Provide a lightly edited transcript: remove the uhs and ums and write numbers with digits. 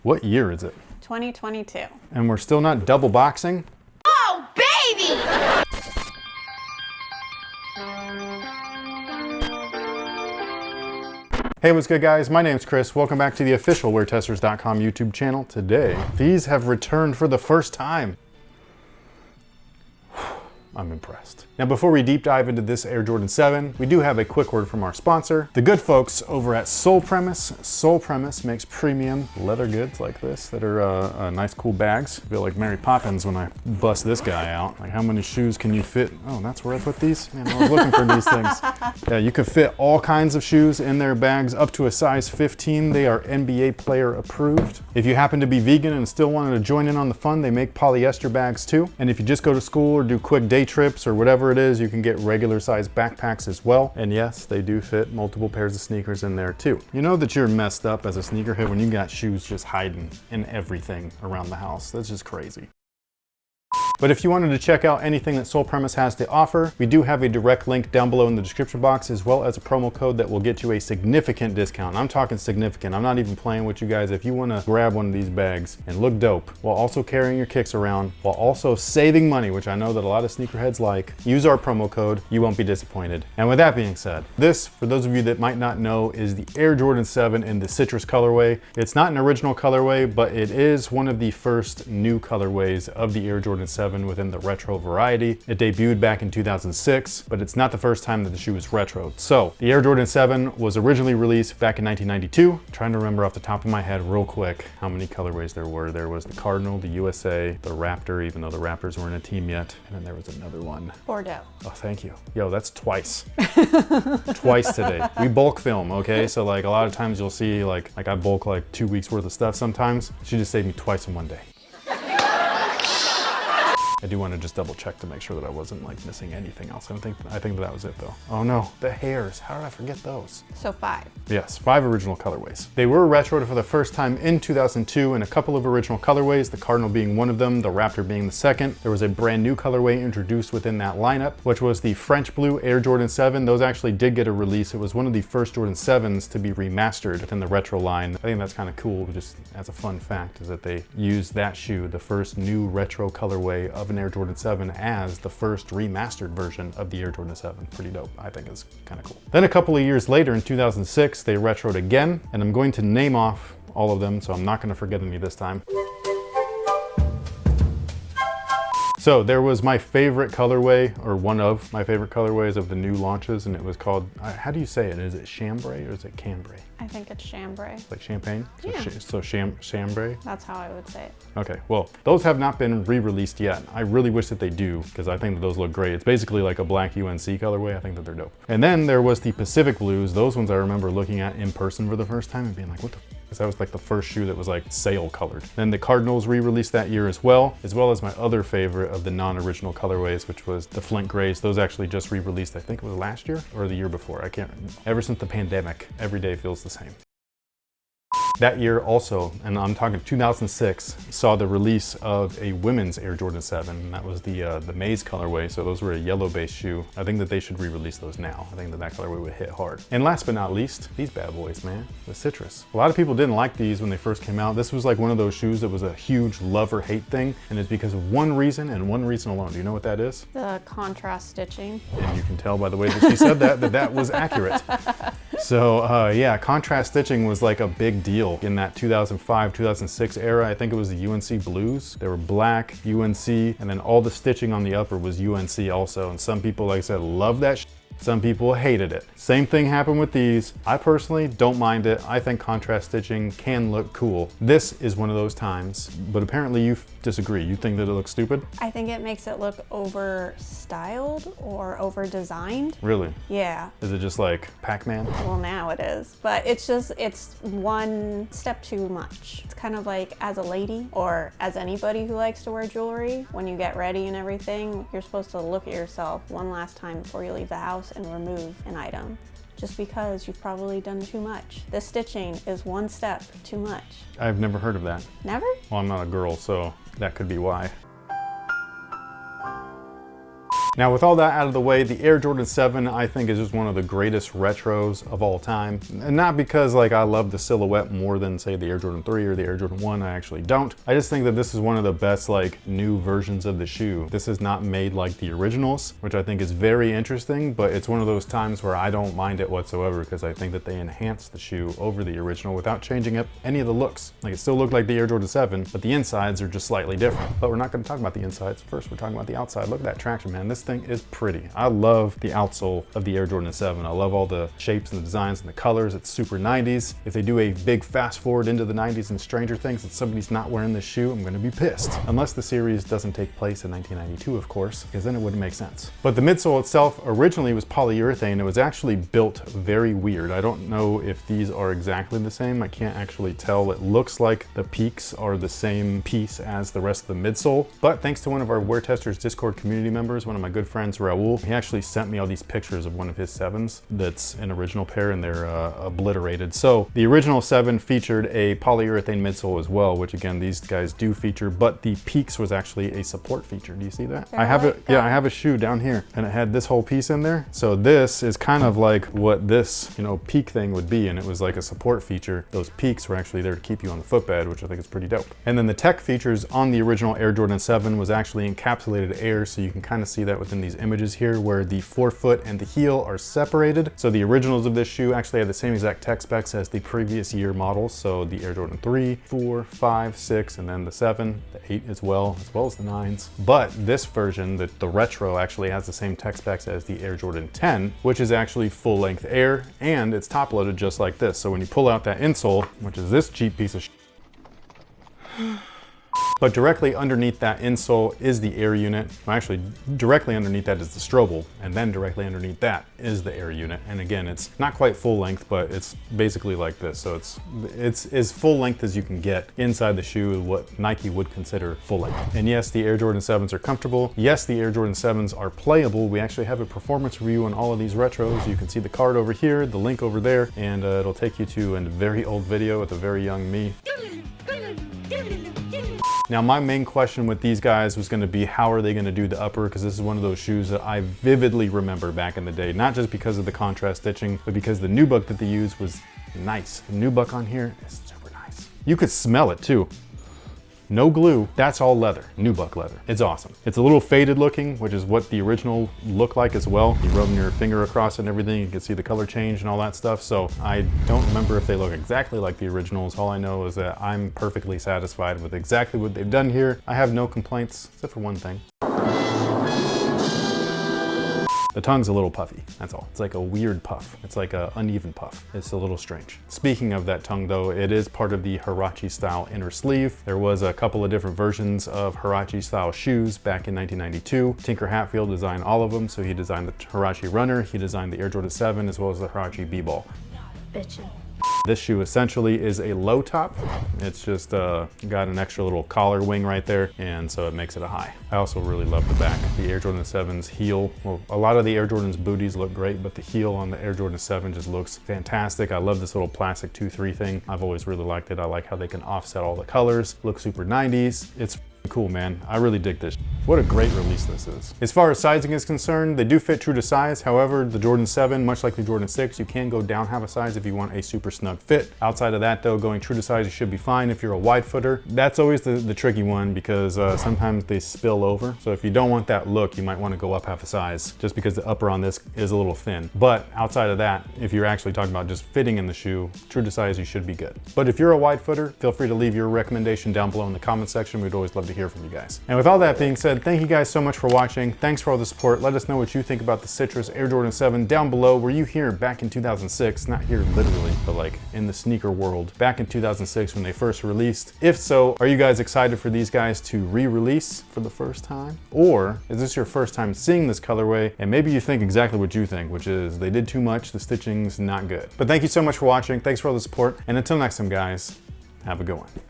What year is it? 2022. And we're still not double boxing? Oh, baby! Hey, what's good guys? My name's Chris. Welcome back to the official WearTesters.com YouTube channel. Today, these have returned for the first time. I'm impressed. Now, before we deep dive into this Air Jordan 7, we do have a quick word from our sponsor, the good folks over at Sole Premise. Sole Premise makes premium leather goods like this that are nice, cool bags. I feel like Mary Poppins when I bust this guy out. Like, how many shoes can you fit? Oh, that's where I put these? Man, I was looking for these things. Yeah, you can fit all kinds of shoes in their bags up to a size 15. They are NBA player approved. If you happen to be vegan and still wanted to join in on the fun, they make polyester bags too. And if you just go to school or do quick day trips or whatever it is, you can get regular size backpacks as well. And yes, they do fit multiple pairs of sneakers in there too. You know that you're messed up as a sneakerhead when you got shoes just hiding in everything around the house. That's just crazy. But if you wanted to check out anything that Sole Premise has to offer, we do have a direct link down below in the description box, as well as a promo code that will get you a significant discount. I'm talking significant. I'm not even playing with you guys. If you want to grab one of these bags and look dope while also carrying your kicks around, while also saving money, which I know that a lot of sneakerheads like, use our promo code. You won't be disappointed. And with that being said, this, for those of you that might not know, is the Air Jordan 7 in the citrus colorway. It's not an original colorway, but it is one of the first new colorways of the Air Jordan 7 within the retro variety. It debuted back in 2006, but it's not the first time that the shoe was retro. So the Air Jordan 7 was originally released back in 1992. Trying to remember off the top of my head real quick how many colorways there were. There was the Cardinal, the USA, the Raptor, even though the Raptors weren't a team yet. And then there was another one. Bordeaux. Oh, thank you. Yo, that's twice. Twice today. We bulk film, okay? So like a lot of times you'll see like I bulk like 2 weeks worth of stuff sometimes. She just saved me twice in one day. I do want to just double check to make sure that I wasn't like missing anything else. I think that was it though. Oh no, the hairs. How did I forget those? So 5. Yes, 5 original colorways. They were retroed for the first time in 2002 in a couple of original colorways, the Cardinal being one of them, the Raptor being the second. There was a brand new colorway introduced within that lineup, which was the French Blue Air Jordan 7. Those actually did get a release. It was one of the first Jordan 7s to be remastered within the retro line. I think that's kind of cool, just as a fun fact, is that they used that shoe, the first new retro colorway of an Air Jordan 7, as the first remastered version of the Air Jordan 7. Pretty dope. I think it's kind of cool. Then a couple of years later in 2006, they retroed again, and I'm going to name off all of them, so I'm not going to forget any this time. So there was my favorite colorway, or one of my favorite colorways of the new launches, and it was called, how do you say it? Is it chambray or is it cambray? I think it's chambray. Like champagne? Yeah. So chambray? That's how I would say it. Okay, well, those have not been re-released yet. I really wish that they do, because I think that those look great. It's basically like a black UNC colorway. I think that they're dope. And then there was the Pacific Blues. Those ones I remember looking at in person for the first time and being like, what the f? That was like the first shoe that was like sail colored. Then the Cardinals re-released that year as well as my other favorite of the non-original colorways, which was the Flint Grays. Those actually just re-released, I think it was last year or the year before. I can't remember. Ever since the pandemic, every day feels the same. That year also, and I'm talking 2006, saw the release of a women's Air Jordan 7, and that was the maize colorway. So those were a yellow-based shoe. I think that they should re-release those now. I think that that colorway would hit hard. And last but not least, these bad boys, man, the citrus. A lot of people didn't like these when they first came out. This was like one of those shoes that was a huge love or hate thing, and it's because of one reason and one reason alone. Do you know what that is? The contrast stitching. And you can tell by the way that she said that was accurate. So yeah, contrast stitching was like a big deal in that 2005, 2006 era. I think it was the UNC Blues. They were black, UNC, and then all the stitching on the upper was UNC also. And some people, like I said, love that. Some people hated it. Same thing happened with these. I personally don't mind it. I think contrast stitching can look cool. This is one of those times, but apparently you disagree. You think that it looks stupid? I think it makes it look over styled or over designed. Really? Yeah. Is it just like Pac-Man? Well, now it is, but it's one step too much. It's kind of like as a lady or as anybody who likes to wear jewelry, when you get ready and everything, you're supposed to look at yourself one last time before you leave the house and remove an item, just because you've probably done too much. The stitching is one step too much. I've never heard of that. Never? Well, I'm not a girl, so that could be why. Now with all that out of the way, the Air Jordan 7 I think is just one of the greatest retros of all time. And not because like I love the silhouette more than say the Air Jordan 3 or the Air Jordan 1, I actually don't. I just think that this is one of the best like new versions of the shoe. This is not made like the originals, which I think is very interesting, but it's one of those times where I don't mind it whatsoever because I think that they enhance the shoe over the original without changing up any of the looks. Like it still looked like the Air Jordan 7, but the insides are just slightly different. But we're not gonna talk about the insides. First, we're talking about the outside. Look at that traction, man. This thing is pretty. I love the outsole of the Air Jordan 7. I love all the shapes and the designs and the colors. It's super 90s. If they do a big fast forward into the 90s and Stranger Things and somebody's not wearing this shoe, I'm gonna be pissed. Unless the series doesn't take place in 1992, of course, because then it wouldn't make sense. But the midsole itself originally was polyurethane. It was actually built very weird. I don't know if these are exactly the same. I can't actually tell. It looks like the peaks are the same piece as the rest of the midsole. But thanks to one of our WearTesters Discord community members, one of my good friends, Raul, he actually sent me all these pictures of one of his 7s that's an original pair and they're obliterated. So the original 7 featured a polyurethane midsole as well, which again, these guys do feature, but the peaks was actually a support feature. Do you see that? I have it. Yeah, I have a shoe down here and it had this whole piece in there. So this is kind of like what this, you know, peak thing would be. And it was like a support feature. Those peaks were actually there to keep you on the footbed, which I think is pretty dope. And then the tech features on the original Air Jordan 7 was actually encapsulated air. So you can kind of see that within these images here where the forefoot and the heel are separated. So the originals of this shoe actually have the same exact tech specs as the previous year models. So the Air Jordan 3, 4, 5, 6, and then the 7, the 8 as well as the 9s. But this version, the retro, actually has the same tech specs as the Air Jordan 10, which is actually full length air and it's top loaded just like this. So when you pull out that insole, which is this cheap piece of but directly underneath that insole is the air unit. Well, actually, directly underneath that is the Strobel, and then directly underneath that is the air unit. And again, it's not quite full length, but it's basically like this. So it's as full length as you can get inside the shoe, what Nike would consider full length. And yes, the Air Jordan 7s are comfortable. Yes, the Air Jordan 7s are playable. We actually have a performance review on all of these retros. You can see the card over here, the link over there, and it'll take you to a very old video with a very young me. Now, my main question with these guys was going to be how are they going to do the upper, because this is one of those shoes that I vividly remember back in the day, not just because of the contrast stitching, but because the nubuck that they used was nice. The nubuck on here is super nice. You could smell it too. No glue, that's all leather, nubuck leather. It's awesome. It's a little faded looking, which is what the original looked like as well. You rub your finger across it and everything, you can see the color change and all that stuff. So I don't remember if they look exactly like the originals. All I know is that I'm perfectly satisfied with exactly what they've done here. I have no complaints, except for one thing. The tongue's a little puffy, that's all. It's like a weird puff. It's like an uneven puff. It's a little strange. Speaking of that tongue though, it is part of the Huarache style inner sleeve. There was a couple of different versions of Huarache style shoes back in 1992. Tinker Hatfield designed all of them. So he designed the Huarache Runner, he designed the Air Jordan 7, as well as the Huarache B-Ball. Bitchin'. This shoe essentially is a low top. It's just got an extra little collar wing right there, and so it makes it a high. I also really love the back. The Air Jordan 7's heel, well, a lot of the Air Jordan's booties look great, but the heel on the Air Jordan 7 just looks fantastic. I love this little plastic 2-3 thing. I've always really liked it. I like how they can offset all the colors, look super 90s. It's cool, man. I really dig this. What a great release this is. As far as sizing is concerned, they do fit true to size. However, the Jordan 7, much like the Jordan 6, you can go down half a size if you want a super snug fit. Outside of that though, going true to size, you should be fine if you're a wide footer. That's always the tricky one because sometimes they spill over. So if you don't want that look, you might want to go up half a size just because the upper on this is a little thin. But outside of that, if you're actually talking about just fitting in the shoe, true to size, you should be good. But if you're a wide footer, feel free to leave your recommendation down below in the comment section. We'd always love to hear from you guys. And with all that being said, thank you guys so much for watching. Thanks for all the support. Let us know what you think about the Citrus Air Jordan 7 down below. Were you here back in 2006? Not here literally, but like in the sneaker world back in 2006 when they first released? If so, are you guys excited for these guys to re-release for the first time? Or is this your first time seeing this colorway and maybe you think exactly what you think, which is they did too much, the stitching's not good. But thank you so much for watching. Thanks for all the support. And until next time, guys, have a good one.